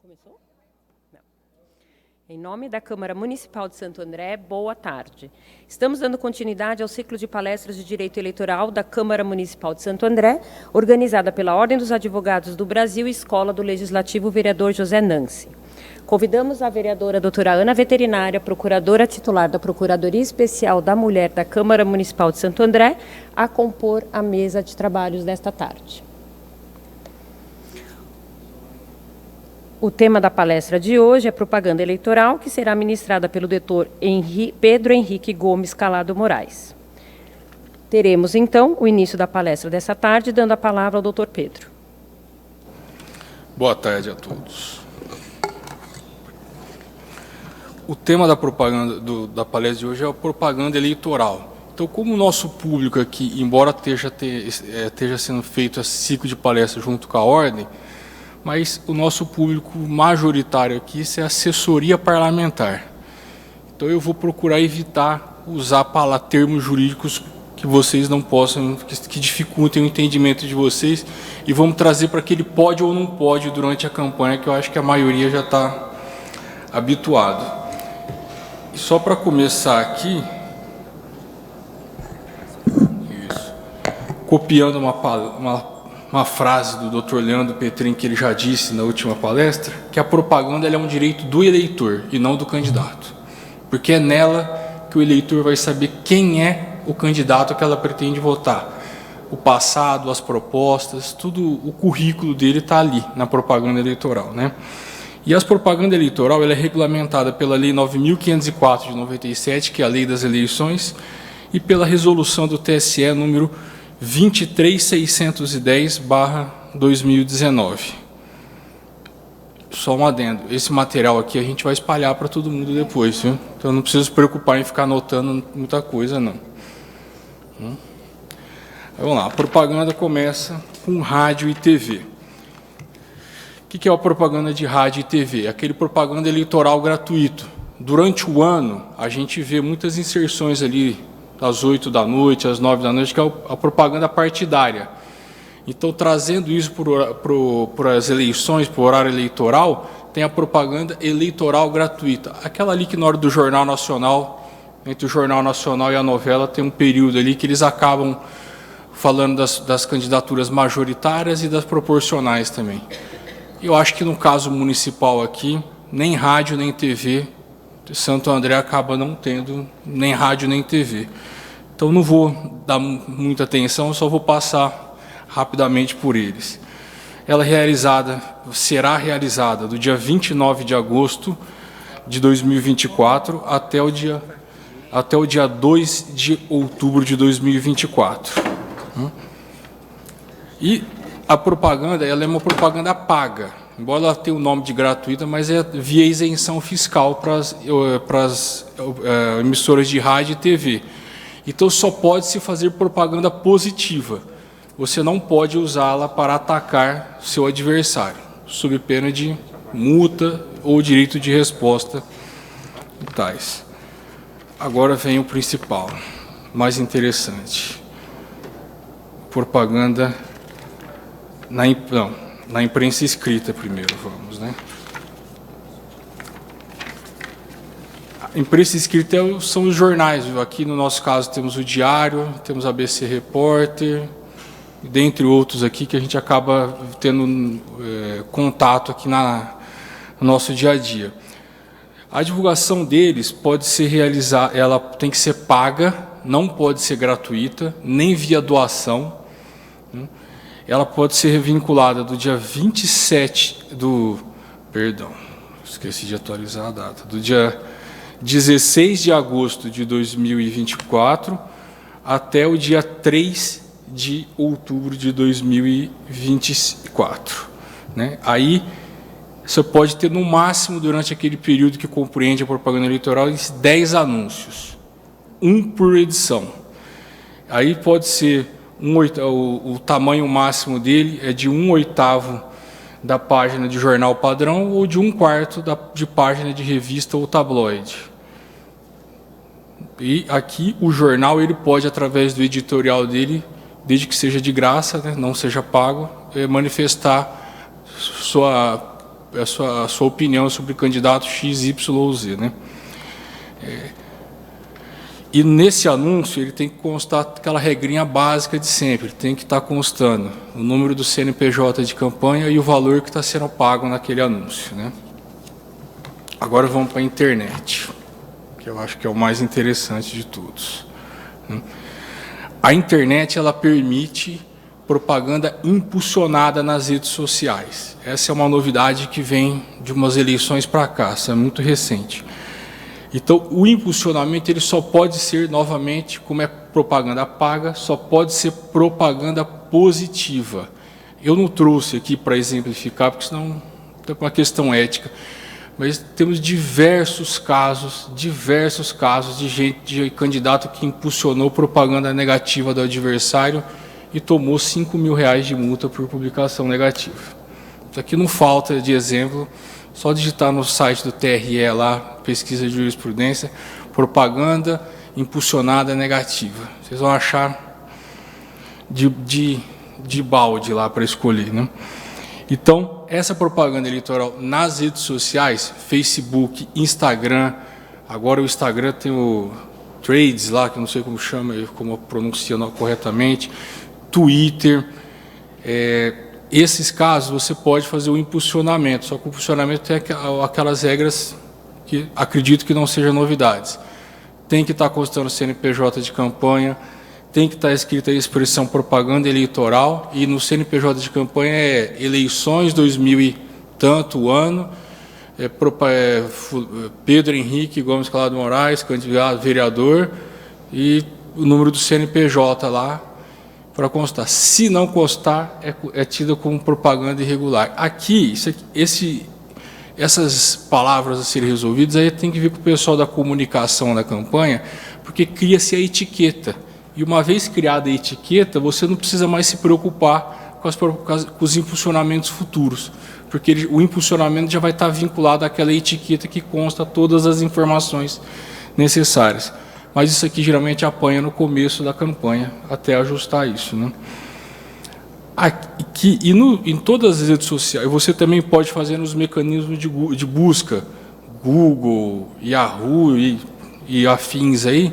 Começou? Não. Em nome da Câmara Municipal de Santo André, boa tarde. Estamos dando continuidade ao ciclo de palestras de Direito Eleitoral da Câmara Municipal de Santo André, organizada pela Ordem dos Advogados do Brasil e Escola do Legislativo Vereador José Nancy. Convidamos a vereadora doutora Ana Veterinária, procuradora titular da Procuradoria Especial da Mulher da Câmara Municipal de Santo André, a compor a mesa de trabalhos desta tarde. O tema da palestra de hoje é propaganda eleitoral, que será ministrada pelo doutor Pedro Henrique Gomes Calado Moraes. Teremos, então, o início da palestra dessa tarde, dando a palavra ao doutor Pedro. Boa tarde a todos. O tema da propaganda da palestra de hoje é a propaganda eleitoral. Então, como o nosso público aqui, embora esteja sendo feito esse ciclo de palestra junto com a ordem, mas o nosso público majoritário aqui é a assessoria parlamentar. Então eu vou procurar evitar usar termos jurídicos que vocês não possam, que dificultem o entendimento de vocês, e vamos trazer para aquele pode ou não pode durante a campanha, que eu acho que a maioria já está habituado. E só para começar aqui, isso, copiando uma frase do Dr. Leandro Petrin, que ele já disse na última palestra, que a propaganda é um direito do eleitor e não do candidato. Porque é nela que o eleitor vai saber quem é o candidato que ela pretende votar. O passado, as propostas, tudo, o currículo dele está ali, na propaganda eleitoral, né? E a propaganda eleitoral ela é regulamentada pela Lei 9.504 de 97, que é a Lei das Eleições, e pela resolução do TSE número 23.610/2019. Só um adendo, esse material aqui a gente vai espalhar para todo mundo depois, viu? Então não precisa se preocupar em ficar anotando muita coisa, não. Vamos lá, a propaganda começa com rádio e TV. O que é a propaganda de rádio e TV? Aquele propaganda eleitoral gratuito. Durante o ano, a gente vê muitas inserções ali, às 8 da noite, às 9 da noite, que é a propaganda partidária. Então, trazendo isso para as eleições, para o horário eleitoral, tem a propaganda eleitoral gratuita. Aquela ali que na hora do Jornal Nacional, entre o Jornal Nacional e a novela, tem um período ali que eles acabam falando das candidaturas majoritárias e das proporcionais também. Eu acho que no caso municipal aqui, nem rádio nem TV, Santo André acaba não tendo nem rádio nem TV. Então não vou dar muita atenção, só vou passar rapidamente por eles. Ela será realizada do dia 29 de agosto de 2024 até o dia 2 de outubro de 2024. E a propaganda ela é uma propaganda paga, embora ela tenha o nome de gratuita, mas é via isenção fiscal para as emissoras de rádio e TV. Então, só pode se fazer propaganda positiva. Você não pode usá-la para atacar seu adversário, sob pena de multa ou direito de resposta e tais. Agora vem o principal, mais interessante. Propaganda na imprensa escrita primeiro, vamos, né? A imprensa escrita são os jornais, viu? Aqui no nosso caso temos o Diário, temos a ABC Repórter, dentre outros aqui que a gente acaba tendo contato aqui no nosso dia a dia. A divulgação deles pode ser realizada, ela tem que ser paga, não pode ser gratuita, nem via doação. Ela pode ser vinculada do dia 27 esqueci de atualizar a data, do dia 16 de agosto de 2024 até o dia 3 de outubro de 2024. Né? Aí, você pode ter, no máximo, durante aquele período que compreende a propaganda eleitoral, 10 anúncios, um por edição. Aí pode ser, o tamanho máximo dele é de 1/8 da página de jornal padrão ou de 1/4 de página de revista ou tabloide. E aqui o jornal ele pode, através do editorial dele, desde que seja de graça, né, não seja pago, manifestar sua a sua opinião sobre o candidato X, Y ou Z, né? E nesse anúncio ele tem que constar aquela regrinha básica de sempre, tem que estar constando o número do CNPJ de campanha e o valor que está sendo pago naquele anúncio, né? Agora vamos para a internet, que eu acho que é o mais interessante de todos. A internet, ela permite propaganda impulsionada nas redes sociais. Essa é uma novidade que vem de umas eleições para cá, isso é muito recente. Então, o impulsionamento ele só pode ser, novamente, como é propaganda paga, só pode ser propaganda positiva. Eu não trouxe aqui para exemplificar, porque senão é uma questão ética, mas temos diversos casos de candidato que impulsionou propaganda negativa do adversário e tomou R$5.000 de multa por publicação negativa. Isso aqui não falta de exemplo, só digitar no site do TRE lá, pesquisa de jurisprudência, propaganda impulsionada negativa. Vocês vão achar de balde lá para escolher, né? Então, essa propaganda eleitoral nas redes sociais, Facebook, Instagram, agora o Instagram tem o Threads lá, que eu não sei como chama, como pronuncia corretamente, Twitter, esses casos você pode fazer o impulsionamento, só que o impulsionamento tem aquelas regras que acredito que não sejam novidades. Tem que estar constando CNPJ de campanha, tem que estar escrita a expressão propaganda eleitoral, e no CNPJ de campanha é eleições 2000 e tanto ano, Pedro Henrique Gomes Calado Moraes, candidato vereador, e o número do CNPJ lá, para constar. Se não constar, é tida como propaganda irregular. Aqui, essas palavras a serem resolvidas, aí tem que ver com o pessoal da comunicação da campanha, porque cria-se a etiqueta. E uma vez criada a etiqueta, você não precisa mais se preocupar com os impulsionamentos futuros, porque o impulsionamento já vai estar vinculado àquela etiqueta que consta todas as informações necessárias. Mas isso aqui geralmente apanha no começo da campanha, até ajustar isso, né? Aqui, em todas as redes sociais, você também pode fazer nos mecanismos de busca, Google, Yahoo e afins aí,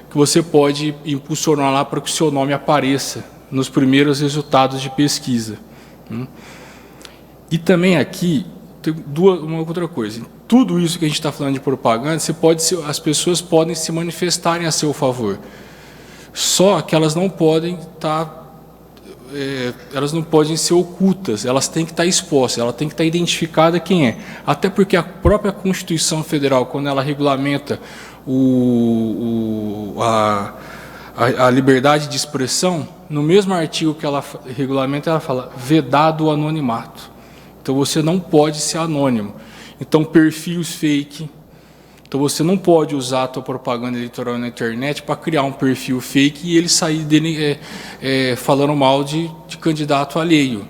que você pode impulsionar lá para que o seu nome apareça nos primeiros resultados de pesquisa. E também aqui, tem uma outra coisa. Tudo isso que a gente está falando de propaganda, as pessoas podem se manifestarem a seu favor. Só que elas não podem ser ocultas, elas têm que estar expostas, ela tem que estar identificada quem é. Até porque a própria Constituição Federal, quando ela regulamenta a liberdade de expressão, no mesmo artigo que ela regulamenta, ela fala vedado o anonimato. Então você não pode ser anônimo. Então perfis fake. Então você não pode usar a tua propaganda eleitoral na internet para criar um perfil fake e ele sair dele falando mal de candidato alheio.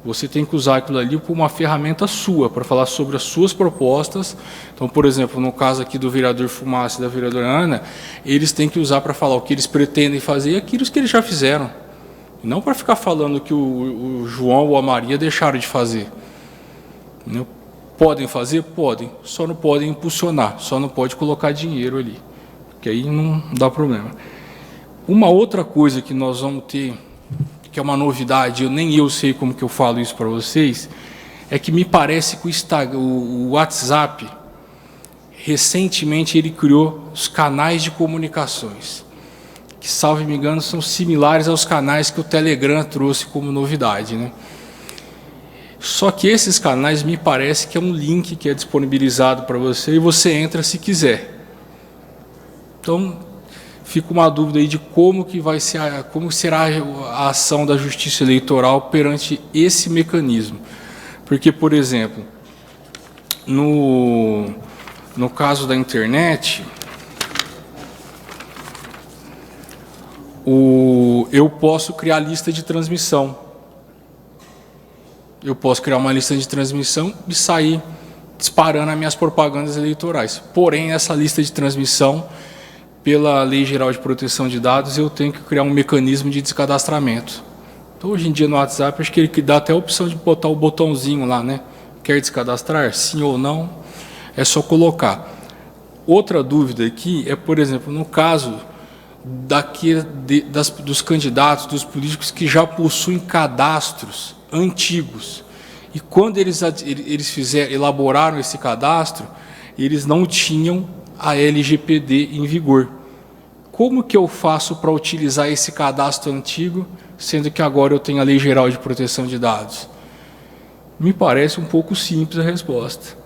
Você tem que usar aquilo ali como uma ferramenta sua, para falar sobre as suas propostas. Então, por exemplo, no caso aqui do vereador Fumaça e da vereadora Ana, eles têm que usar para falar o que eles pretendem fazer e aquilo que eles já fizeram. E não para ficar falando que o João ou a Maria deixaram de fazer. Não. Podem fazer? Podem. Só não podem impulsionar, só não pode colocar dinheiro ali, porque aí não dá problema. Uma outra coisa que nós vamos ter, que é uma novidade, nem eu sei como que eu falo isso para vocês, é que me parece que o WhatsApp, recentemente ele criou os canais de comunicações, que, salvo me engano, são similares aos canais que o Telegram trouxe como novidade, né? Só que esses canais me parece que é um link que é disponibilizado para você e você entra se quiser. Então, fica uma dúvida aí de como será a ação da Justiça Eleitoral perante esse mecanismo. Porque, por exemplo, no caso da internet, eu posso criar lista de transmissão. Eu posso criar uma lista de transmissão e sair disparando as minhas propagandas eleitorais. Porém, essa lista de transmissão, pela Lei Geral de Proteção de Dados, eu tenho que criar um mecanismo de descadastramento. Então, hoje em dia, no WhatsApp, acho que ele dá até a opção de botar o botãozinho lá, né? Quer descadastrar? Sim ou não? É só colocar. Outra dúvida aqui é, por exemplo, no caso dos candidatos, dos políticos que já possuem cadastros antigos. E quando eles elaboraram esse cadastro, eles não tinham a LGPD em vigor. Como que eu faço para utilizar esse cadastro antigo, sendo que agora eu tenho a Lei Geral de Proteção de Dados? Me parece um pouco simples a resposta.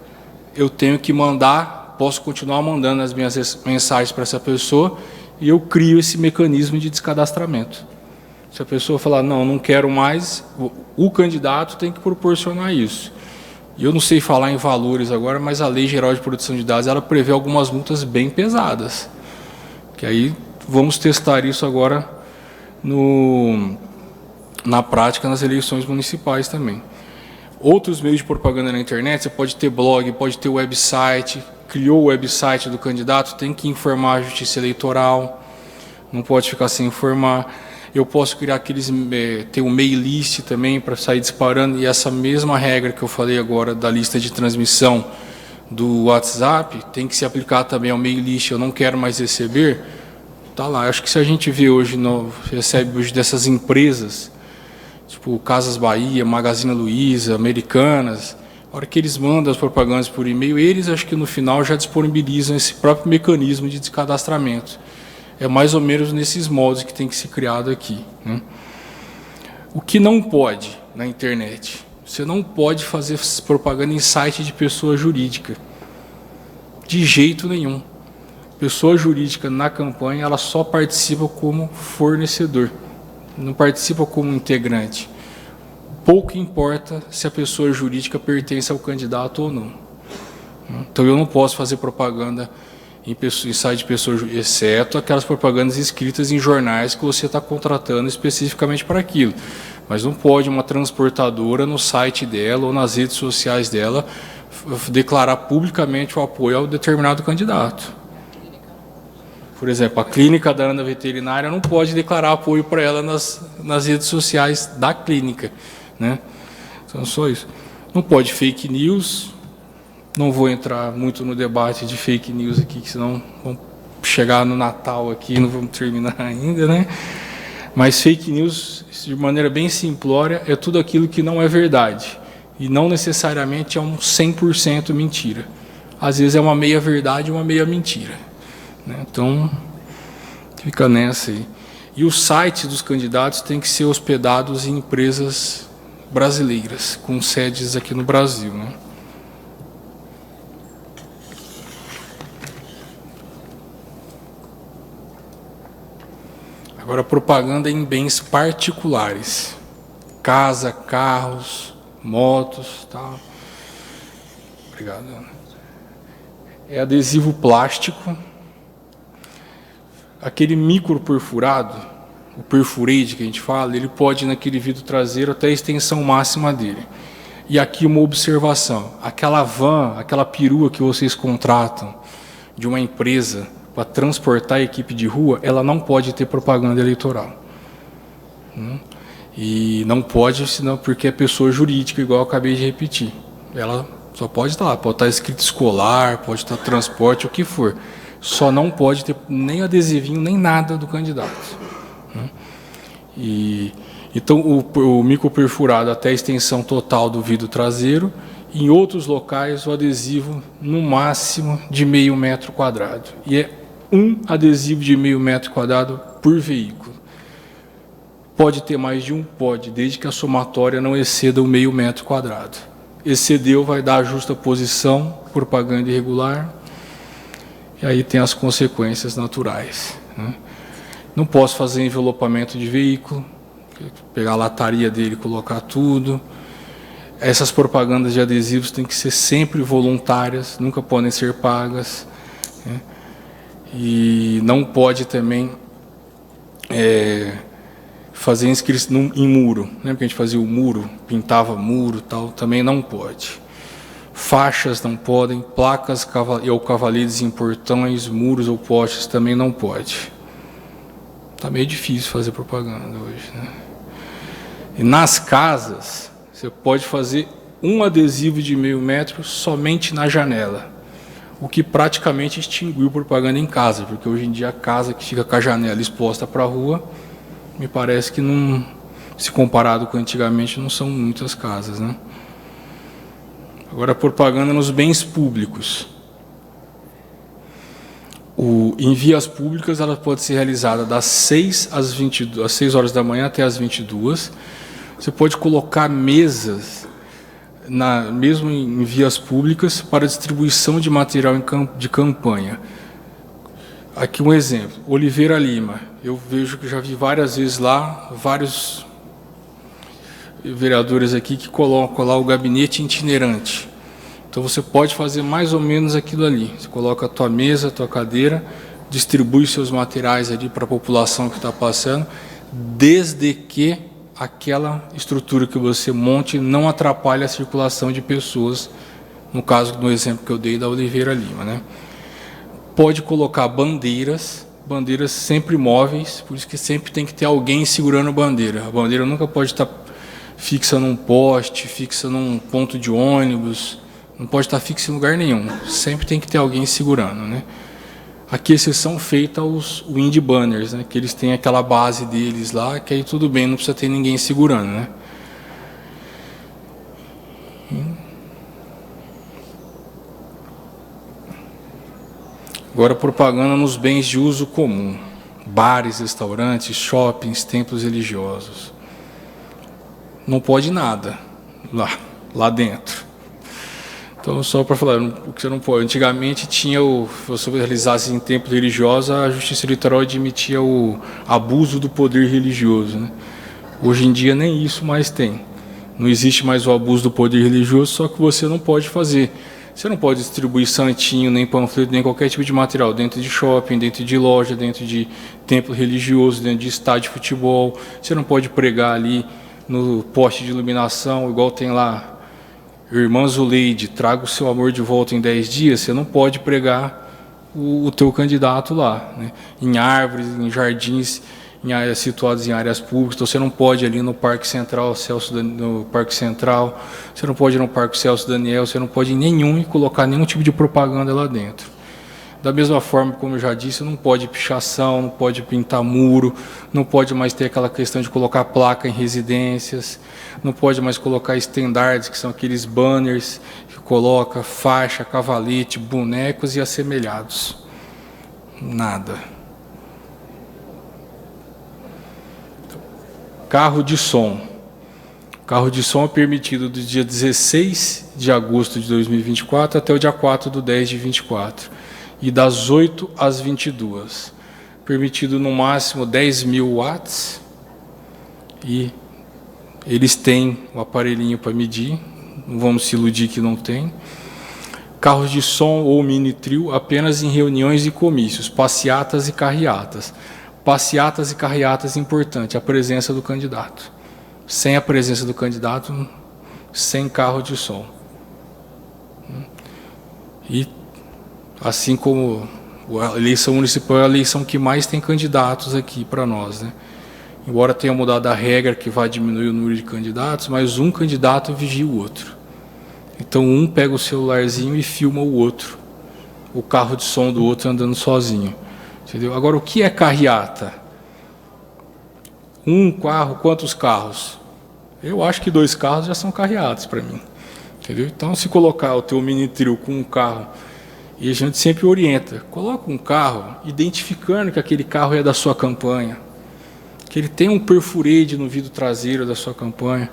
Eu tenho que mandar, posso continuar mandando as minhas mensagens para essa pessoa e eu crio esse mecanismo de descadastramento. Se a pessoa falar, não quero mais, o candidato tem que proporcionar isso. E eu não sei falar em valores agora, mas a Lei Geral de Proteção de Dados, ela prevê algumas multas bem pesadas. Que aí vamos testar isso agora na prática, nas eleições municipais também. Outros meios de propaganda na internet, você pode ter blog, pode ter website, criou o website do candidato, tem que informar a Justiça Eleitoral, não pode ficar sem informar. Eu posso criar ter um mail list também para sair disparando, e essa mesma regra que eu falei agora da lista de transmissão do WhatsApp, tem que se aplicar também ao mail list, eu não quero mais receber, tá lá. Acho que se a gente vê hoje, recebe hoje dessas empresas, tipo Casas Bahia, Magazine Luiza, Americanas, a hora que eles mandam as propagandas por e-mail, eles acho que no final já disponibilizam esse próprio mecanismo de descadastramento. É mais ou menos nesses moldes que tem que ser criado aqui, né? O que não pode na internet? Você não pode fazer propaganda em site de pessoa jurídica. De jeito nenhum. Pessoa jurídica na campanha, ela só participa como fornecedor. Não participa como integrante. Pouco importa se a pessoa jurídica pertence ao candidato ou não. Então eu não posso fazer propaganda em site de pessoa jurídica, exceto aquelas propagandas escritas em jornais que você está contratando especificamente para aquilo. Mas não pode uma transportadora no site dela ou nas redes sociais dela declarar publicamente o apoio ao determinado candidato. Por exemplo, a clínica da Ana Veterinária não pode declarar apoio para ela nas redes sociais da clínica, né? Então, só isso. Não pode fake news. Não vou entrar muito no debate de fake news aqui, que senão vamos chegar no Natal aqui e não vamos terminar ainda, né? Mas fake news, de maneira bem simplória, é tudo aquilo que não é verdade. E não necessariamente é um 100% mentira. Às vezes é uma meia verdade e uma meia mentira, né? Então, fica nessa aí. E os sites dos candidatos têm que ser hospedados em empresas brasileiras, com sedes aqui no Brasil, né? Agora, propaganda em bens particulares. Casa, carros, motos, tal. Obrigado, Ana. É adesivo plástico. Aquele micro perfurado, o perfurade que a gente fala, ele pode ir naquele vidro traseiro até a extensão máxima dele. E aqui uma observação. Aquela van, aquela perua que vocês contratam de uma empresa para transportar a equipe de rua, ela não pode ter propaganda eleitoral. E não pode, senão porque é pessoa jurídica, igual eu acabei de repetir. Ela só pode estar lá, pode estar escrito escolar, pode estar transporte, o que for. Só não pode ter nem adesivinho, nem nada do candidato. Então, o micro perfurado até a extensão total do vidro traseiro. Em outros locais, o adesivo no máximo de 0,5 metro quadrado. E é um adesivo de 0,5 metro quadrado por veículo. Pode ter mais de um? Pode, desde que a somatória não exceda o 0,5 metro quadrado. Excedeu, vai dar a justa posição, propaganda irregular, e aí tem as consequências naturais, né? Não posso fazer envelopamento de veículo, pegar a lataria dele e colocar tudo. Essas propagandas de adesivos têm que ser sempre voluntárias, nunca podem ser pagas, né? E não pode também fazer inscrição em muro. Lembra que a gente fazia o muro, pintava muro, tal, também não pode. Faixas não podem, placas ou cavaletes em portões, muros ou postes também não pode. Está meio difícil fazer propaganda hoje, né? E nas casas, você pode fazer um adesivo de 0,5 metro somente na janela, o que praticamente extinguiu propaganda em casa, porque hoje em dia a casa que fica com a janela exposta para a rua, me parece que não, se comparado com antigamente, não são muitas casas, né? Agora, a propaganda nos bens públicos. Em vias públicas, ela pode ser realizada das 6 às 22, às 6 horas da manhã até às 22. Você pode colocar mesas, mesmo em vias públicas, para distribuição de material de campanha. Aqui um exemplo, Oliveira Lima. Eu vejo que já vi várias vezes lá, vários vereadores aqui que colocam lá o gabinete itinerante. Então você pode fazer mais ou menos aquilo ali. Você coloca a tua mesa, a tua cadeira, distribui seus materiais ali para a população que está passando, desde que aquela estrutura que você monte não atrapalhe a circulação de pessoas, no caso, no exemplo que eu dei da Oliveira Lima, né? Pode colocar bandeiras sempre móveis, por isso que sempre tem que ter alguém segurando a bandeira. A bandeira nunca pode estar fixa num poste, fixa num ponto de ônibus, não pode estar fixa em lugar nenhum, sempre tem que ter alguém segurando, né? Aqui, exceção feita aos wind banners, né? Que eles têm aquela base deles lá, que aí tudo bem, não precisa ter ninguém segurando, né? Agora, propaganda nos bens de uso comum, bares, restaurantes, shoppings, templos religiosos. Não pode nada lá dentro. Então, só para falar, o que você não pode. Antigamente tinha se você realizasse em templo religioso, a Justiça Eleitoral admitia o abuso do poder religioso, né? Hoje em dia nem isso mais tem. Não existe mais o abuso do poder religioso, só que você não pode fazer. Você não pode distribuir santinho, nem panfleto, nem qualquer tipo de material dentro de shopping, dentro de loja, dentro de templo religioso, dentro de estádio de futebol. Você não pode pregar ali no poste de iluminação, igual tem lá, Irmã Zuleide, traga o seu amor de volta em 10 dias, você não pode pregar o teu candidato lá, né? Em árvores, em jardins, em áreas situadas em áreas públicas. Então você não pode ir ali no Parque Central, no Parque Central, você não pode ir no Parque Celso Daniel, você não pode ir em nenhum e colocar nenhum tipo de propaganda lá dentro. Da mesma forma, como eu já disse, não pode pichação, não pode pintar muro, não pode mais ter aquela questão de colocar placa em residências, não pode mais colocar estendardes, que são aqueles banners que coloca faixa, cavalete, bonecos e assemelhados. Nada. Carro de som. Carro de som é permitido do dia 16 de agosto de 2024 até o dia 4/10 de 24. E das 8 às 22. Permitido no máximo 10.000 watts. E eles têm o aparelhinho para medir. Não vamos se iludir que não tem. Carros de som ou mini trio apenas em reuniões e comícios, passeatas e carreatas. Passeatas e carreatas, importante, a presença do candidato. Sem a presença do candidato, sem carro de som. E assim como a eleição municipal é a eleição que mais tem candidatos aqui para nós, né? Embora tenha mudado a regra que vai diminuir o número de candidatos, mas um candidato vigia o outro. Então um pega o celularzinho e filma o outro, o carro de som do outro andando sozinho. Entendeu? Agora, o que é carreata? Um carro, quantos carros? Eu acho que 2 carros já são carreatas para mim. Entendeu? Então, se colocar o teu mini trio com um carro, e a gente sempre orienta, coloca um carro identificando que aquele carro é da sua campanha, que ele tem um perfurade no vidro traseiro da sua campanha.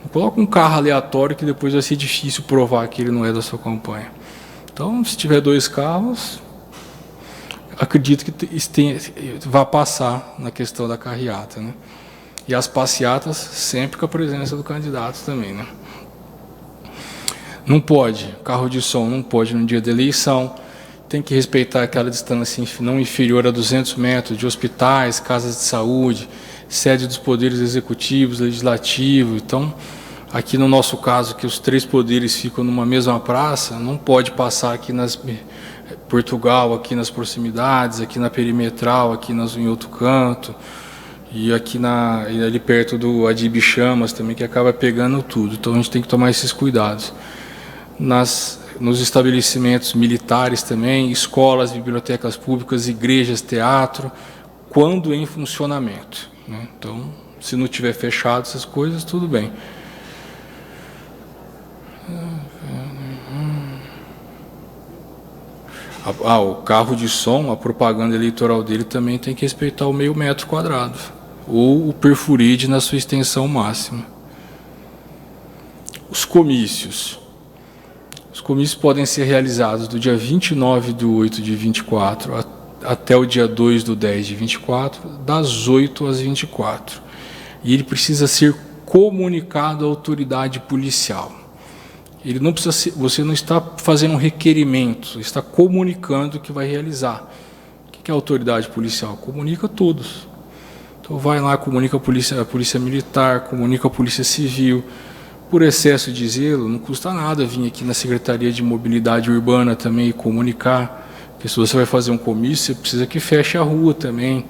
Não coloca um carro aleatório que depois vai ser difícil provar que ele não é da sua campanha. Então, se tiver 2 carros, acredito que vai passar na questão da carreata, né? E as passeatas sempre com a presença do candidato também, né? Não pode, carro de som não pode no dia da eleição, tem que respeitar aquela distância não inferior a 200 metros de hospitais, casas de saúde, sede dos poderes executivos, legislativo. Então, aqui no nosso caso, que os 3 poderes ficam numa mesma praça, não pode passar aqui Portugal, aqui nas proximidades, aqui na perimetral, aqui em outro canto. E aqui ali perto do Adib Chamas também, que acaba pegando tudo. Então a gente tem que tomar esses cuidados. Nos estabelecimentos militares também, escolas, bibliotecas públicas, igrejas, teatro, quando em funcionamento, né? Então, se não tiver fechado essas coisas, tudo bem. O carro de som, a propaganda eleitoral dele também tem que respeitar o meio metro quadrado, ou o perfuride na sua extensão máxima. Os comícios. Os comícios podem ser realizados do dia 29 de 8 de 24 até o dia 2 de 10 de 24, das 8 às 24. E ele precisa ser comunicado à autoridade policial. Ele não precisa ser, você não está fazendo um requerimento, está comunicando que vai realizar. O que é a autoridade policial? Comunica a todos. Então vai lá, comunica a polícia militar, comunica a polícia civil. Por excesso de zelo, não custa nada vir aqui na Secretaria de Mobilidade Urbana também e comunicar. Porque se você vai fazer um comício, você precisa que feche a rua também,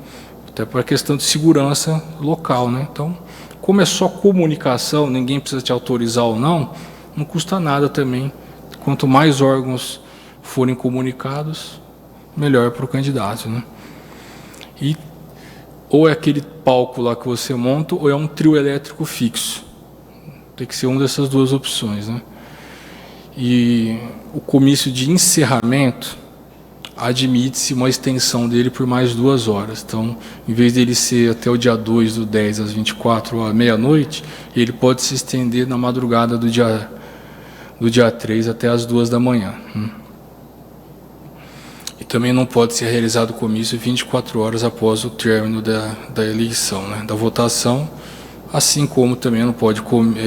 até para a questão de segurança local, né? Então, como é só comunicação, ninguém precisa te autorizar ou não custa nada também. Quanto mais órgãos forem comunicados, melhor para o candidato, né? E ou é aquele palco lá que você monta, ou é um trio elétrico fixo. Tem que ser uma dessas duas opções, né? E o comício de encerramento admite-se uma extensão dele por mais 2 horas. Então, em vez dele ser até o dia 2 do 10 às 24 ou à meia-noite, ele pode se estender na madrugada do dia 3 até as 2 da manhã. E também não pode ser realizado o comício 24 horas após o término da eleição, né, da votação, assim como também não pode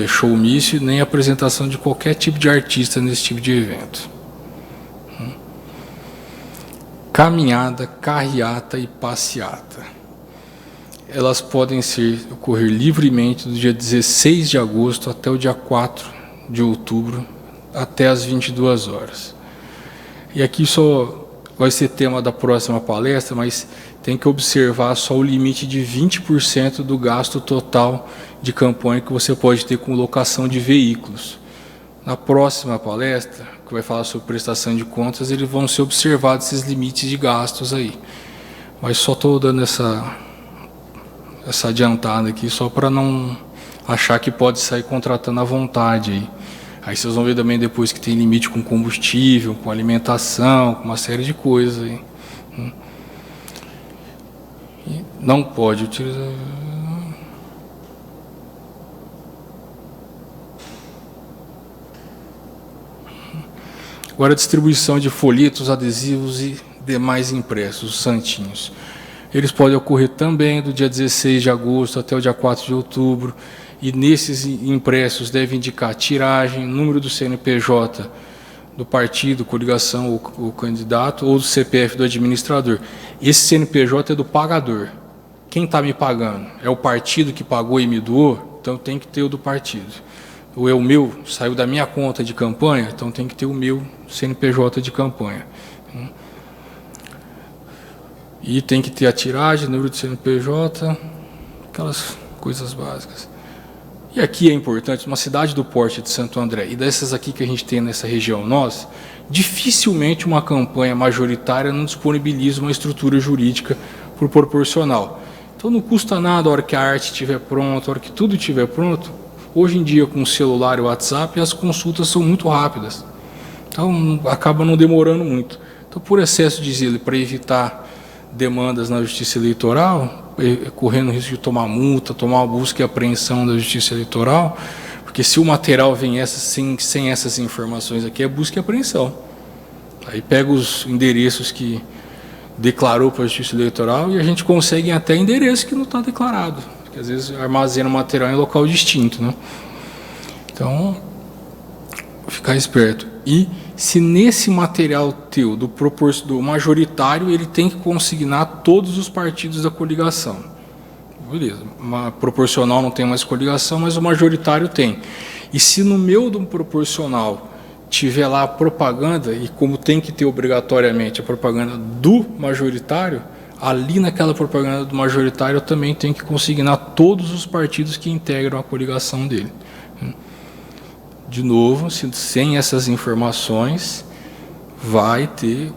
showmício nem apresentação de qualquer tipo de artista nesse tipo de evento. Caminhada, carreata e passeata. Elas podem ocorrer livremente do dia 16 de agosto até o dia 4 de outubro, até as 22 horas. E aqui só vai ser tema da próxima palestra, mas tem que observar só o limite de 20% do gasto total de campanha que você pode ter com locação de veículos. Na próxima palestra, que vai falar sobre prestação de contas, eles vão ser observados esses limites de gastos aí. Mas só estou dando essa adiantada aqui, só para não achar que pode sair contratando à vontade aí. Aí vocês vão ver também depois que tem limite com combustível, com alimentação, com uma série de coisas aí. E não pode utilizar. Agora a distribuição de folhetos, adesivos e demais impressos, os santinhos. Eles podem ocorrer também do dia 16 de agosto até o dia 4 de outubro. E nesses impressos deve indicar tiragem, número do CNPJ do partido, coligação ou candidato, ou do CPF do administrador. Esse CNPJ é do pagador. Quem está me pagando? É o partido que pagou e me doou? Então tem que ter o do partido. Ou é o meu, saiu da minha conta de campanha? Então tem que ter o meu CNPJ de campanha. E tem que ter a tiragem, número do CNPJ, aquelas coisas básicas. E aqui é importante, uma cidade do porte de Santo André, e dessas aqui que a gente tem nessa região nossa, dificilmente uma campanha majoritária não disponibiliza uma estrutura jurídica por proporcional. Então não custa nada a hora que a arte estiver pronta, a hora que tudo estiver pronto. Hoje em dia, com o celular e o WhatsApp, as consultas são muito rápidas. Então acaba não demorando muito. Então, por excesso de zelo, para evitar demandas na Justiça Eleitoral, correndo o risco de tomar multa, tomar uma busca e apreensão da Justiça Eleitoral, porque se o material vem sem essas informações aqui, é busca e apreensão. Aí pega os endereços que declarou para a Justiça Eleitoral e a gente consegue até endereço que não está declarado, porque às vezes armazena o material em local distinto, né? Então, ficar esperto. E se nesse material teu, do majoritário, ele tem que consignar todos os partidos da coligação. Beleza, uma proporcional não tem mais coligação, mas o majoritário tem. E se no meu do proporcional tiver lá a propaganda, e como tem que ter obrigatoriamente a propaganda do majoritário, ali naquela propaganda do majoritário eu também tenho que consignar todos os partidos que integram a coligação dele. De novo, sem essas informações,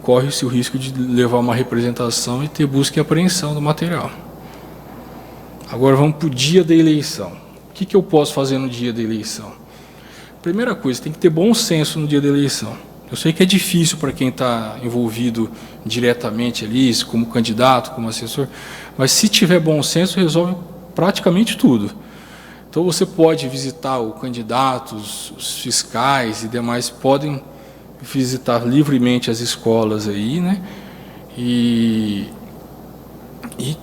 corre-se o risco de levar uma representação e ter busca e apreensão do material. Agora vamos para o dia da eleição. O que eu posso fazer no dia da eleição? Primeira coisa, tem que ter bom senso no dia da eleição. Eu sei que é difícil para quem está envolvido diretamente ali, como candidato, como assessor, mas se tiver bom senso, resolve praticamente tudo. Então você pode visitar o candidato, os fiscais e demais podem visitar livremente as escolas aí, né? E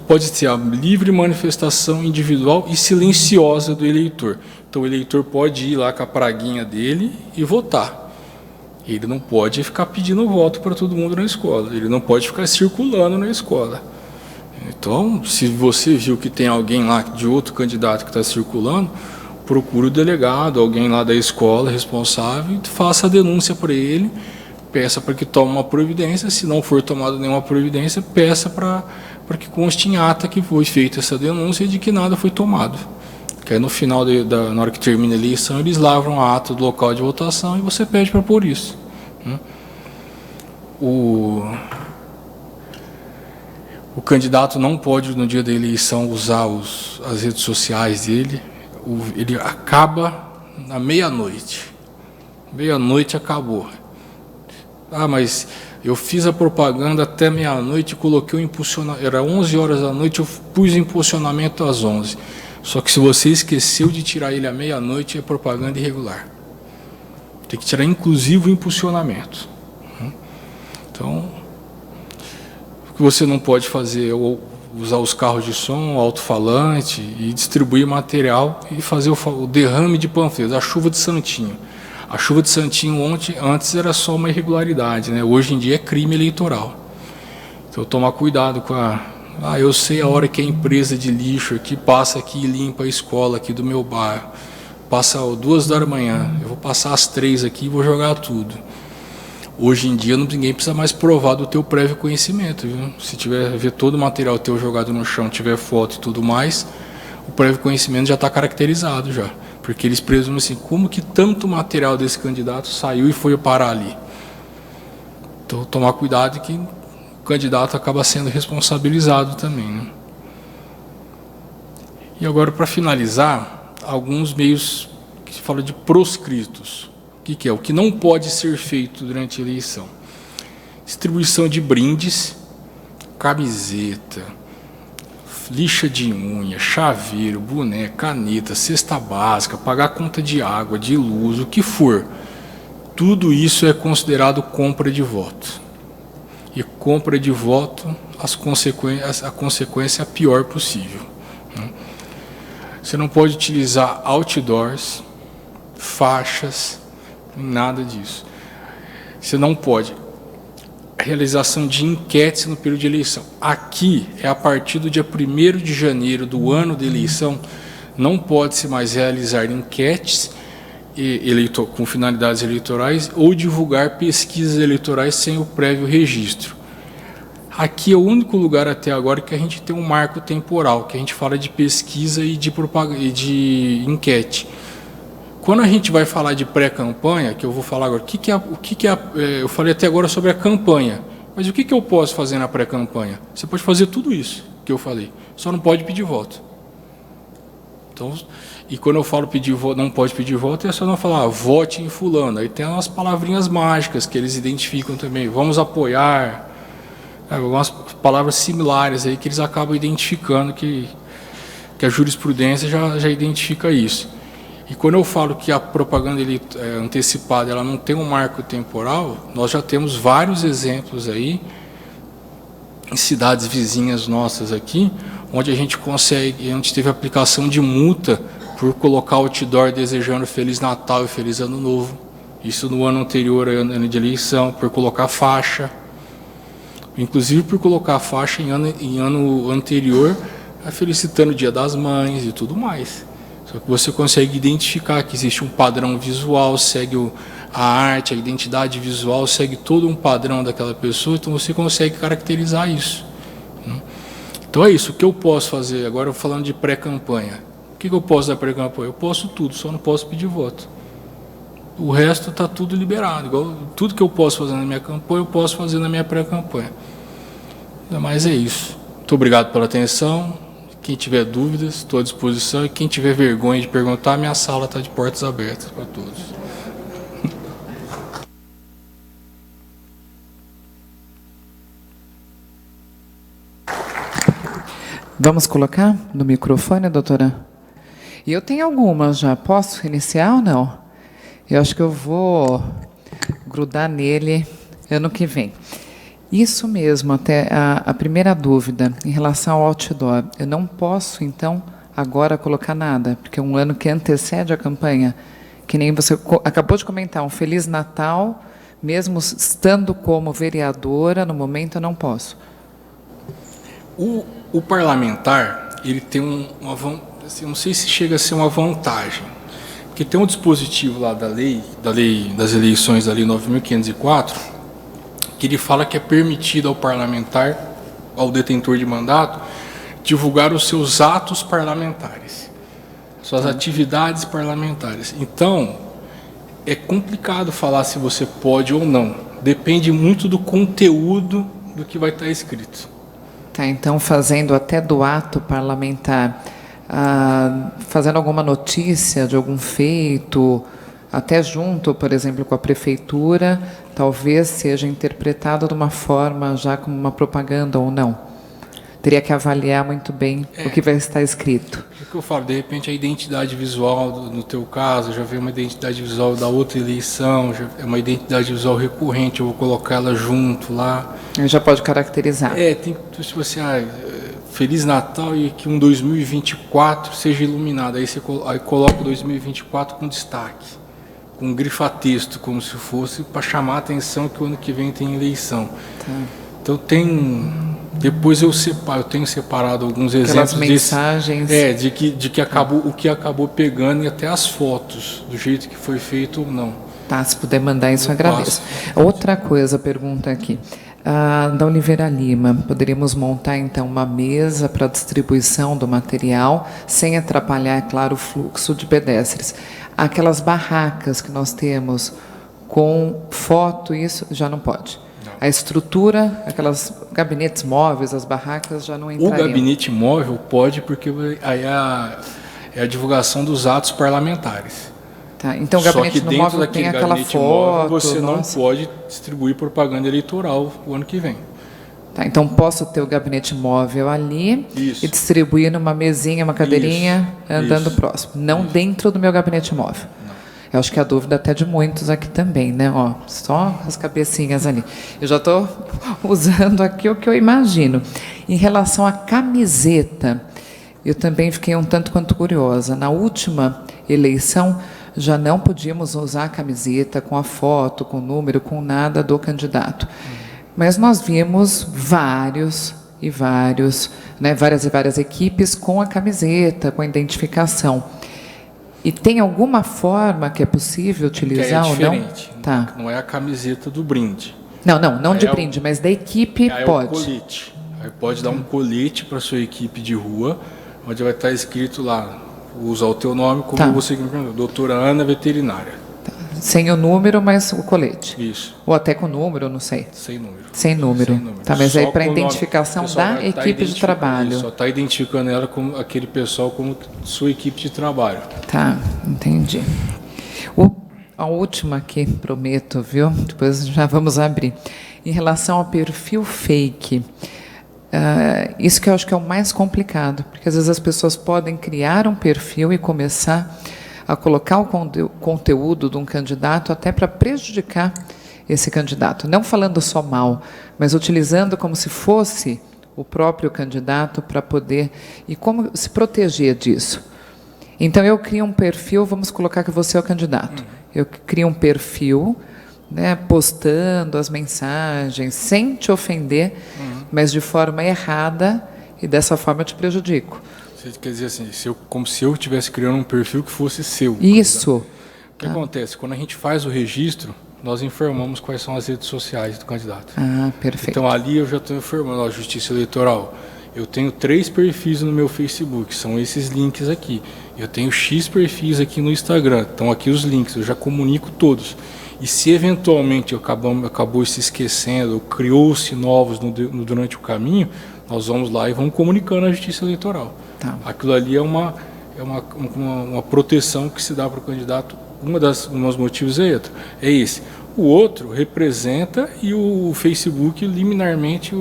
pode ser a livre manifestação individual e silenciosa do eleitor. Então o eleitor pode ir lá com a praguinha dele e votar. Ele não pode ficar pedindo voto para todo mundo na escola. Ele não pode ficar circulando na escola. Então, se você viu que tem alguém lá de outro candidato que está circulando, procure o delegado, alguém lá da escola responsável, e faça a denúncia para ele, peça para que tome uma providência. Se não for tomada nenhuma providência, peça para que conste em ata que foi feita essa denúncia e de que nada foi tomado. Que aí no final, na hora que termina a eleição, eles lavram a ata do local de votação e você pede para pôr isso. O candidato não pode, no dia da eleição, usar as redes sociais dele. Ele acaba na meia-noite. Meia-noite acabou. Ah, mas eu fiz a propaganda até meia-noite e coloquei o impulsionamento. Era 11 horas da noite, eu pus o impulsionamento às 11. Só que se você esqueceu de tirar ele à meia-noite, é propaganda irregular. Tem que tirar, inclusive, o impulsionamento. Então, o que você não pode fazer é usar os carros de som, alto-falante e distribuir material e fazer o derrame de panfletos, a chuva de santinho. A chuva de santinho antes era só uma irregularidade, né? Hoje em dia é crime eleitoral. Então, tomar cuidado com eu sei a hora que a empresa de lixo aqui passa aqui e limpa a escola aqui do meu bairro. Passa 2 da manhã, eu vou passar às 3 aqui e vou jogar tudo. Hoje em dia ninguém precisa mais provar do teu prévio conhecimento, viu? Se ver todo o material teu jogado no chão, tiver foto e tudo mais, o prévio conhecimento já está caracterizado já. Porque eles presumem assim, como que tanto material desse candidato saiu e foi parar ali? Então, tomar cuidado que o candidato acaba sendo responsabilizado também, né? E agora, para finalizar, alguns meios que se fala de proscritos. O que é? O que não pode ser feito durante a eleição. Distribuição de brindes, camiseta, lixa de unha, chaveiro, boneca, caneta, cesta básica, pagar conta de água, de luz, o que for. Tudo isso é considerado compra de voto. E compra de voto, a consequência é a pior possível. Você não pode utilizar outdoors, faixas, nada disso. Você não pode. Realização de enquetes no período de eleição. Aqui é a partir do dia 1º de janeiro do ano da eleição, não pode-se mais realizar enquetes com finalidades eleitorais ou divulgar pesquisas eleitorais sem o prévio registro. Aqui é o único lugar até agora que a gente tem um marco temporal, que a gente fala de pesquisa e de enquete. Quando a gente vai falar de pré-campanha, que eu vou falar agora, eu falei até agora sobre a campanha, mas o que eu posso fazer na pré-campanha? Você pode fazer tudo isso que eu falei, só não pode pedir voto. Então, e quando eu falo pedir voto, não pode pedir voto, é só não falar vote em fulano. Aí tem umas palavrinhas mágicas que eles identificam também, vamos apoiar, algumas palavras similares aí que eles acabam identificando, que a jurisprudência já identifica isso. E quando eu falo que a propaganda antecipada ela não tem um marco temporal, nós já temos vários exemplos aí, em cidades vizinhas nossas aqui, onde a gente teve aplicação de multa por colocar outdoor desejando Feliz Natal e Feliz Ano Novo. Isso no ano anterior, ano de eleição, por colocar faixa. Inclusive por colocar faixa em ano anterior, felicitando o Dia das Mães e tudo mais. Só que você consegue identificar que existe um padrão visual, segue a arte, a identidade visual, segue todo um padrão daquela pessoa, então você consegue caracterizar isso. Então é isso, o que eu posso fazer, agora falando de pré-campanha, o que eu posso da pré-campanha? Eu posso tudo, só não posso pedir voto. O resto está tudo liberado, igual tudo que eu posso fazer na minha campanha, eu posso fazer na minha pré-campanha. Mas é isso. Muito obrigado pela atenção. Quem tiver dúvidas, estou à disposição. E quem tiver vergonha de perguntar, minha sala está de portas abertas para todos. Vamos colocar no microfone, doutora? E eu tenho algumas já. Posso iniciar ou não? Eu acho que eu vou grudar nele ano que vem. Isso mesmo, até a primeira dúvida em relação ao outdoor. Eu não posso, então, agora colocar nada, porque é um ano que antecede a campanha, que nem você acabou de comentar, um Feliz Natal, mesmo estando como vereadora, no momento eu não posso. O parlamentar, ele tem assim, não sei se chega a ser uma vantagem, porque tem um dispositivo lá da lei das eleições, da Lei 9.504, que ele fala que é permitido ao parlamentar, ao detentor de mandato, divulgar os seus atos parlamentares, suas atividades parlamentares. Então, é complicado falar se você pode ou não. Depende muito do conteúdo do que vai estar escrito. Tá, então, fazendo até do ato parlamentar, fazendo alguma notícia de algum feito, até junto, por exemplo, com a prefeitura, talvez seja interpretado de uma forma já como uma propaganda ou não. Teria que avaliar muito bem o que vai estar escrito. É o que eu falo, de repente a identidade visual, no teu caso, já veio uma identidade visual da outra eleição, já é uma identidade visual recorrente, eu vou colocar ela junto lá. Já pode caracterizar. Tem, tipo assim, Feliz Natal e que um 2024 seja iluminado. Aí você coloca o 2024 com destaque, com grifa-texto, como se fosse para chamar a atenção que o ano que vem tem eleição. Tá. Então depois eu tenho separado alguns exemplos mensagens de que acabou, o que acabou pegando, e até as fotos do jeito que foi feito ou não. Tá, se puder mandar isso, eu agradeço. Outra coisa, pergunta aqui. Da Oliveira Lima, poderíamos montar então uma mesa para distribuição do material, sem atrapalhar, é claro, o fluxo de pedestres. Aquelas barracas que nós temos com foto, isso já não pode. Não. A estrutura, aquelas gabinetes móveis, as barracas já não entrariam. O gabinete móvel pode, porque aí é a divulgação dos atos parlamentares. Tá, então o gabinete móvel tem aquela foto. Móvel, você não pode distribuir propaganda eleitoral o ano que vem. Tá, então posso ter o gabinete móvel ali e distribuir numa mesinha, uma cadeirinha, andando próximo. Não dentro do meu gabinete móvel. Não. Eu acho que é a dúvida até de muitos aqui também, né? Ó, só as cabecinhas ali. Eu já estou usando aqui o que eu imagino. Em relação à camiseta, eu também fiquei um tanto quanto curiosa. Na última eleição, já não podíamos usar a camiseta com a foto, com o número, com nada do candidato. Mas nós vimos várias e várias equipes com a camiseta, com a identificação. E tem alguma forma que é possível utilizar ou não? Tá. Não é a camiseta do brinde. Não de brinde, mas da equipe pode. É o colete. Aí pode dar um colete para a sua equipe de rua, onde vai estar escrito lá, usar o teu nome, como você me perguntou, doutora Ana, veterinária. Tá. Sem o número, mas o colete. Isso. Ou até com número, não sei. Sem número. Sem número. Tá, mas aí para identificação da equipe de trabalho. Só está identificando ela como aquele pessoal como sua equipe de trabalho. Tá, entendi. A última aqui, prometo, viu? Depois já vamos abrir. Em relação ao perfil fake, isso que eu acho que é o mais complicado, porque às vezes as pessoas podem criar um perfil e começar a colocar o conteúdo de um candidato até para prejudicar esse candidato. Não falando só mal, mas utilizando como se fosse o próprio candidato para poder... E como se proteger disso? Então, eu crio um perfil, vamos colocar que você é o candidato. Eu crio um perfil, né, postando as mensagens, sem te ofender, mas de forma errada, e dessa forma eu te prejudico. Você quer dizer assim, como se eu estivesse criando um perfil que fosse seu. Isso. O que acontece? Quando a gente faz o registro, nós informamos quais são as redes sociais do candidato. Perfeito. Então, ali eu já estou informando a Justiça Eleitoral. eu tenho 3 perfis no meu Facebook, são esses links aqui. Eu tenho X perfis aqui no Instagram, estão aqui os links, eu já comunico todos. E se eventualmente acabou se esquecendo, ou criou-se novos durante o caminho, nós vamos lá e vamos comunicando à Justiça Eleitoral. Tá. Aquilo ali é uma proteção que se dá para o candidato. Um dos motivos é esse. O outro representa, e o Facebook liminarmente,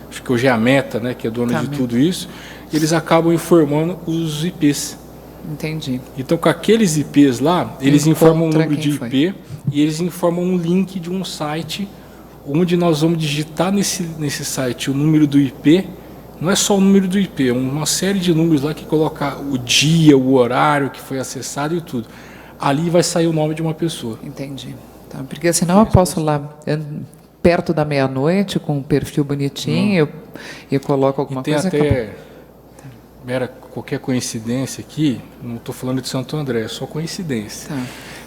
acho que hoje é a Meta, né, que é dona de tudo isso, eles acabam informando os IPs. Entendi. Então, com aqueles IPs lá, eles informam o número de IP e eles informam um link de um site onde nós vamos digitar nesse site o número do IP. Não é só o número do IP, é uma série de números lá que coloca o dia, o horário que foi acessado e tudo. Ali vai sair o nome de uma pessoa. Entendi. Tá, porque senão eu posso lá, perto da meia-noite, com um perfil bonitinho, eu coloco alguma coisa. Tem até qualquer coincidência aqui, não estou falando de Santo André, é só coincidência. Tá.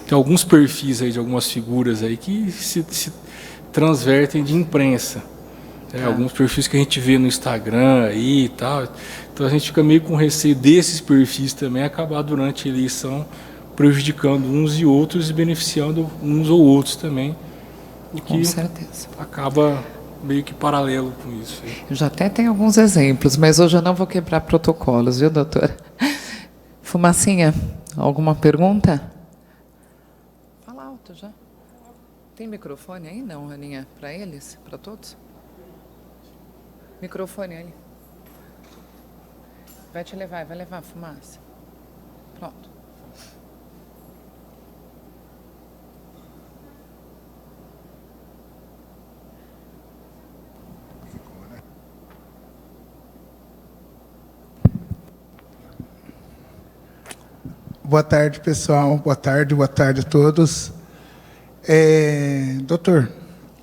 Tem alguns perfis aí de algumas figuras aí que se transvertem de imprensa. Alguns perfis que a gente vê no Instagram aí e tal. Então a gente fica meio com receio desses perfis também acabar durante a eleição prejudicando uns e outros e beneficiando uns ou outros também. Com certeza. Acaba meio que paralelo com isso. Eu já até tenho alguns exemplos, mas hoje eu não vou quebrar protocolos, viu, doutora? Fumacinha, alguma pergunta? Fala alto já. Tem microfone aí? Não, Aninha? Para eles? Para todos? Microfone ali. Vai levar fumaça. Pronto. Boa tarde, pessoal. Boa tarde a todos. Doutor,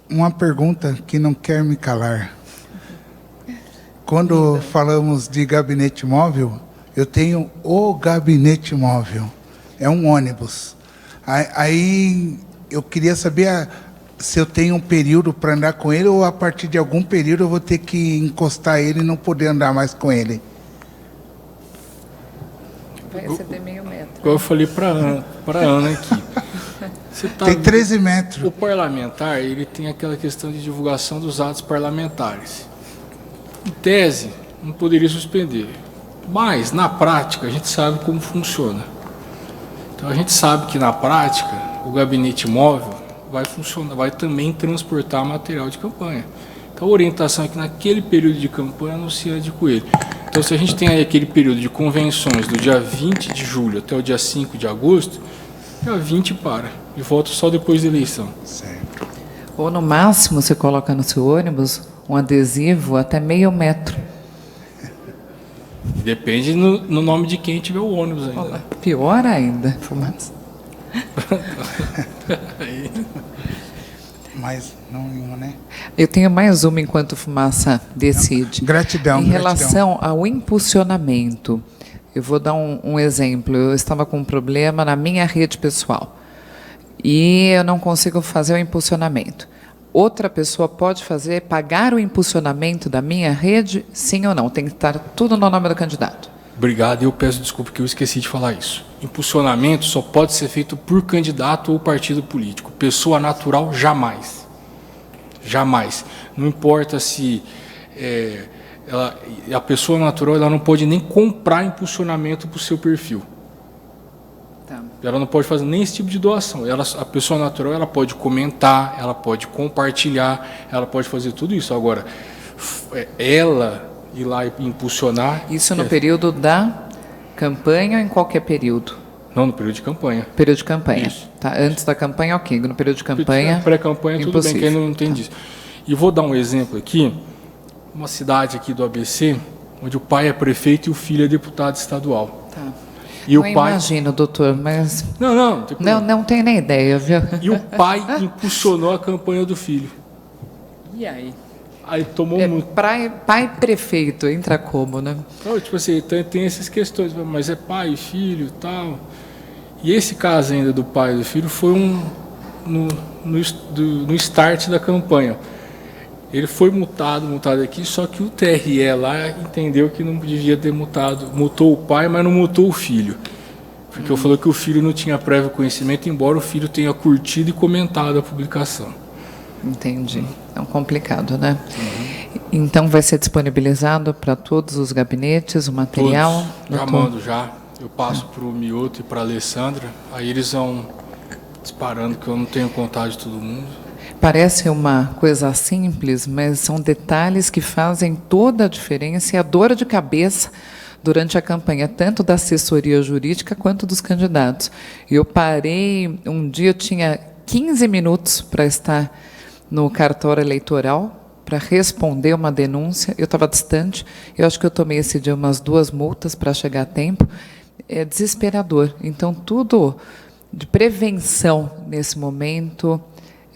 uma pergunta que não quer me calar. Quando falamos de gabinete móvel, eu tenho o gabinete móvel. É um ônibus. Aí eu queria saber se eu tenho um período para andar com ele ou a partir de algum período eu vou ter que encostar ele e não poder andar mais com ele. Vai exceder meio metro. Igual eu falei para Ana aqui. Tem 13 metros. O parlamentar, ele tem aquela questão de divulgação dos atos parlamentares. Em tese, não poderia suspender. Mas, na prática, a gente sabe como funciona. Então, a gente sabe que, na prática, o gabinete móvel vai funcionar, vai também transportar material de campanha. Então, a orientação é que, naquele período de campanha, não se ande com ele. Então, se a gente tem aí aquele período de convenções do dia 20 de julho até o dia 5 de agosto, dia 20 para, e volta só depois da eleição. Certo. Ou, no máximo, você coloca no seu ônibus um adesivo até meio metro. Depende no nome de quem tiver o ônibus ainda. Olá, pior ainda, fumaça. Mas não nenhuma, né? Eu tenho mais uma enquanto fumaça decide. Gratidão. Em relação ao impulsionamento, eu vou dar um exemplo. Eu estava com um problema na minha rede pessoal e eu não consigo fazer o impulsionamento. Outra pessoa pode pagar o impulsionamento da minha rede, sim ou não? Tem que estar tudo no nome do candidato. Obrigado, e eu peço desculpa que eu esqueci de falar isso. Impulsionamento só pode ser feito por candidato ou partido político. Pessoa natural, jamais. Jamais. Não importa se a pessoa natural ela não pode nem comprar impulsionamento para o seu perfil. Tá. Ela não pode fazer nem esse tipo de doação. A pessoa natural ela pode comentar, ela pode compartilhar, ela pode fazer tudo isso. Agora, ela ir lá e impulsionar... Isso no período da campanha ou em qualquer período? Não, no período de campanha. Período de campanha. Isso. Tá, antes da campanha, ok. No período de campanha... Pré-campanha, tudo bem, quem não tem tá. disso. E vou dar um exemplo aqui. Uma cidade aqui do ABC, onde o pai é prefeito e o filho é deputado estadual. Tá. E eu o pai... imagino, doutor, mas... Não tenho nem ideia, viu? E o pai impulsionou a campanha do filho. E aí? Aí tomou muito. Pai prefeito, entra como, né? Então, tipo assim, tem essas questões, mas é pai e filho e tal. E esse caso ainda do pai e do filho foi no start da campanha. Ele foi multado aqui, só que o TRE lá entendeu que não devia ter multado. Multou o pai, mas não multou o filho. Porque eu falei que o filho não tinha prévio conhecimento, embora o filho tenha curtido e comentado a publicação. Entendi. É um complicado, né? Então vai ser disponibilizado para todos os gabinetes o material? Todos. Já mando já. Eu passo para o Mioto e para a Alessandra. Aí eles vão disparando, que eu não tenho contato de todo mundo. Parece uma coisa simples, mas são detalhes que fazem toda a diferença e a dor de cabeça durante a campanha, tanto da assessoria jurídica quanto dos candidatos. Eu parei, um dia eu tinha 15 minutos para estar no cartório eleitoral, para responder uma denúncia. Eu estava distante, eu acho que eu tomei esse dia umas 2 multas para chegar a tempo. É desesperador. Então, tudo de prevenção nesse momento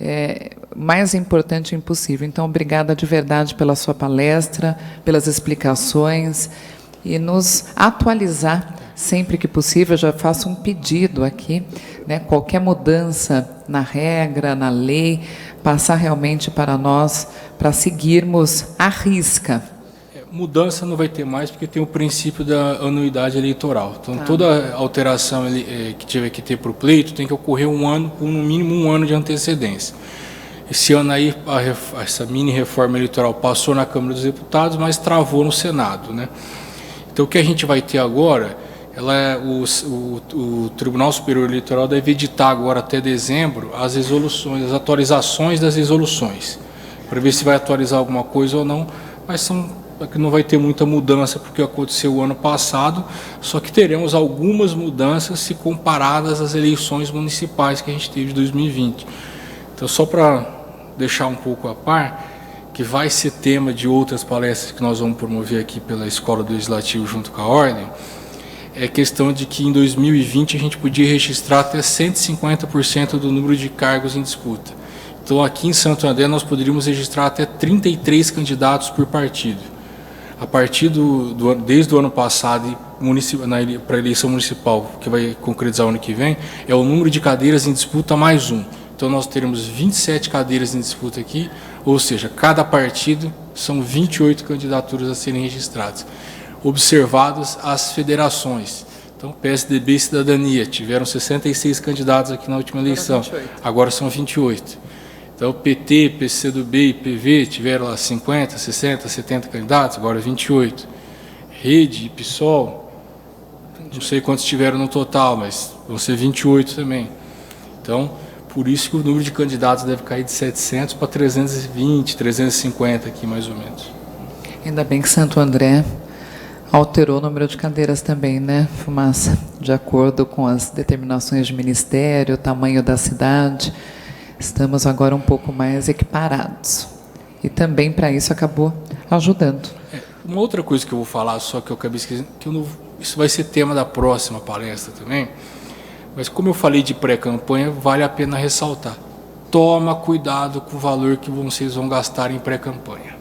é mais importante impossível. Então, obrigada de verdade pela sua palestra, pelas explicações e nos atualizar sempre que possível. Eu já faço um pedido aqui, né, qualquer mudança na regra, na lei, passar realmente para nós, para seguirmos à risca. Mudança não vai ter mais, porque tem o princípio da anuidade eleitoral. Então, toda alteração que tiver que ter para o pleito tem que ocorrer um ano, com no mínimo um ano de antecedência. Esse ano aí, essa mini reforma eleitoral passou na Câmara dos Deputados, mas travou no Senado, né? Então, o que a gente vai ter agora, o Tribunal Superior Eleitoral deve editar agora até dezembro as resoluções, as atualizações das resoluções, para ver se vai atualizar alguma coisa ou não, mas que não vai ter muita mudança porque aconteceu o ano passado, só que teremos algumas mudanças se comparadas às eleições municipais que a gente teve de 2020. Então, só para deixar um pouco a par, que vai ser tema de outras palestras que nós vamos promover aqui pela Escola do Legislativo junto com a Ordem, é questão de que em 2020 a gente podia registrar até 150% do número de cargos em disputa. Então, aqui em Santo André nós poderíamos registrar até 33 candidatos por partido. A partir desde o ano passado, para a eleição municipal, que vai concretizar o ano que vem, é o número de cadeiras em disputa mais um. Então, nós teremos 27 cadeiras em disputa aqui, ou seja, cada partido são 28 candidaturas a serem registradas. Observadas as federações. Então, PSDB e Cidadania tiveram 66 candidatos aqui na última eleição, agora são 28. Então, PT, PCdoB e PV tiveram lá 50, 60, 70 candidatos, agora 28. Rede e PSOL, não sei quantos tiveram no total, mas vão ser 28 também. Então, por isso que o número de candidatos deve cair de 700 para 320, 350 aqui, mais ou menos. Ainda bem que Santo André alterou o número de cadeiras também, né, Fumaça? De acordo com as determinações de ministério, o tamanho da cidade. Estamos agora um pouco mais equiparados. E também, para isso, acabou ajudando. Uma outra coisa que eu vou falar, só que eu acabei esquecendo, isso vai ser tema da próxima palestra também, mas como eu falei de pré-campanha, vale a pena ressaltar. Toma cuidado com o valor que vocês vão gastar em pré-campanha.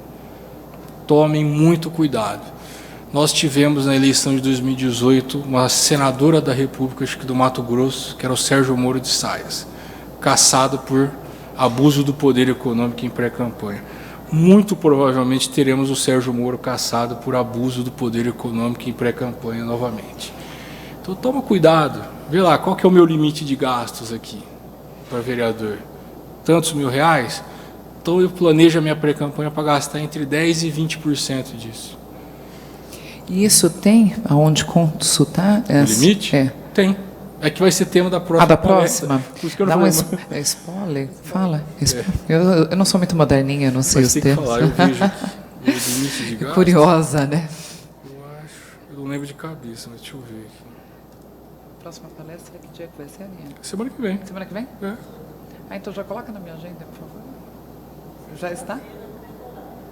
Tomem muito cuidado. Nós tivemos na eleição de 2018 uma senadora da República, acho que do Mato Grosso, que era o Sérgio Moro de Saias, caçado por abuso do poder econômico em pré-campanha. Muito provavelmente teremos o Sérgio Moro caçado por abuso do poder econômico em pré-campanha novamente. Então toma cuidado, vê lá, qual que é o meu limite de gastos aqui para vereador? Tantos mil reais? Então eu planejo a minha pré-campanha para gastar entre 10% e 20% disso. E isso tem aonde consultar? O limite? É. Tem. É que vai ser tema da próxima. Da próxima? Dá um spoiler? Fala. Eu não sou muito moderninha, não sei os termos. Falar, eu vejo o limite de gastos. Curiosa, né? Eu não lembro de cabeça, mas deixa eu ver aqui. Próxima palestra, que dia que vai ser, Aninha? Semana que vem. Semana que vem? É. Então já coloca na minha agenda, por favor. Já está?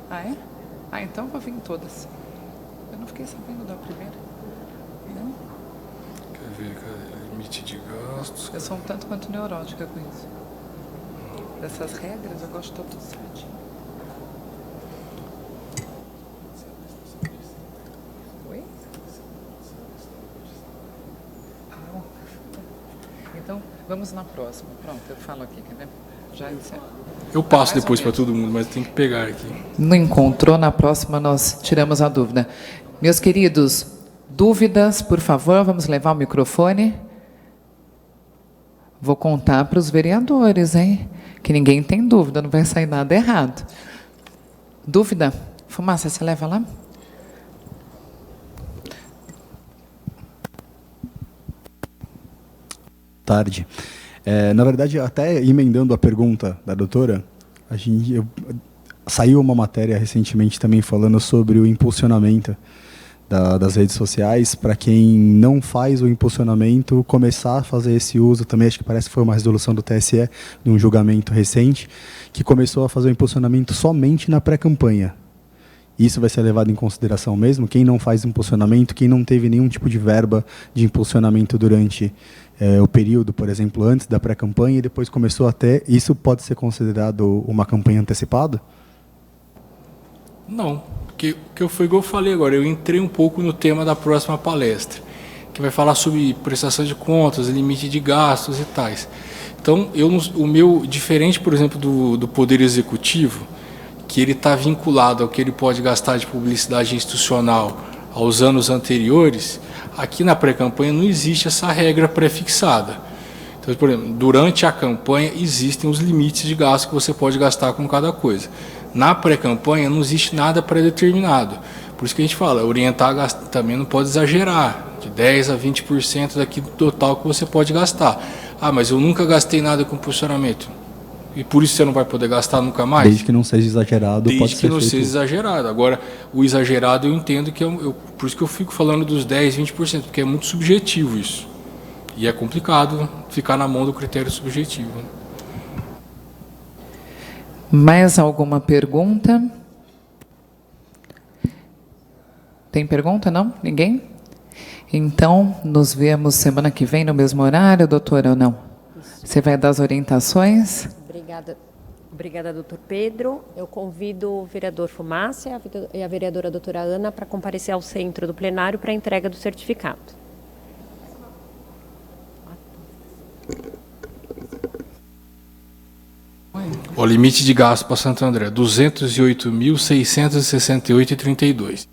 É? Então vou vir em todas. Eu não fiquei sabendo da primeira. Não? Quer ver, limite de gastos. Eu sou um tanto quanto neurótica com isso. Dessas regras, eu gosto de tudo certinho. Oi? Então, vamos na próxima. Pronto, eu falo aqui, quer ver? Já encerra. Eu passo depois para todo mundo, mas tem que pegar aqui. Não encontrou, na próxima nós tiramos a dúvida. Meus queridos, dúvidas, por favor, vamos levar o microfone. Vou contar para os vereadores, hein? Que ninguém tem dúvida, não vai sair nada errado. Dúvida? Fumaça, você leva lá? Tarde. Na verdade, até emendando a pergunta da doutora, saiu uma matéria recentemente também falando sobre o impulsionamento das redes sociais, para quem não faz o impulsionamento começar a fazer esse uso também. Acho que parece que foi uma resolução do TSE, de um julgamento recente, que começou a fazer o impulsionamento somente na pré-campanha. Isso vai ser levado em consideração mesmo? Quem não faz impulsionamento, quem não teve nenhum tipo de verba de impulsionamento durante o período, por exemplo, antes da pré-campanha, e depois começou até, isso pode ser considerado uma campanha antecipada? Não, porque foi igual eu falei agora, eu entrei um pouco no tema da próxima palestra, que vai falar sobre prestação de contas, limite de gastos e tais. Então, o meu, diferente, por exemplo, do Poder Executivo, que ele está vinculado ao que ele pode gastar de publicidade institucional aos anos anteriores, aqui na pré-campanha não existe essa regra pré-fixada. Então, por exemplo, durante a campanha existem os limites de gasto que você pode gastar com cada coisa. Na pré-campanha não existe nada pré-determinado. Por isso que a gente fala, orientar a gastar também não pode exagerar, de 10% a 20% daqui do total que você pode gastar. Ah, mas eu nunca gastei nada com impulsionamento. E por isso você não vai poder gastar nunca mais? Desde que não seja exagerado, pode ser feito. Desde que não seja exagerado. Agora, o exagerado eu entendo que por isso que eu fico falando dos 10%, 20%, porque é muito subjetivo isso. E é complicado ficar na mão do critério subjetivo. Mais alguma pergunta? Tem pergunta, não? Ninguém? Então, nos vemos semana que vem no mesmo horário, doutora, ou não? Você vai dar as orientações? Obrigada, doutor Pedro. Eu convido o vereador Fumaça e a vereadora doutora Ana para comparecer ao centro do plenário para a entrega do certificado. O limite de gasto para Santo André, 208.668,32.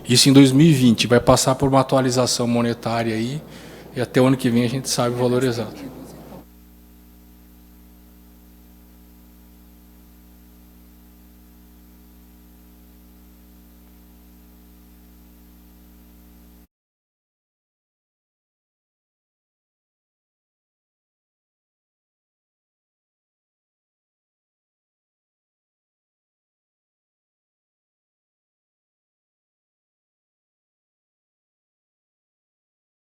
Isso em 2020, vai passar por uma atualização monetária aí, e até o ano que vem a gente sabe o valor exato.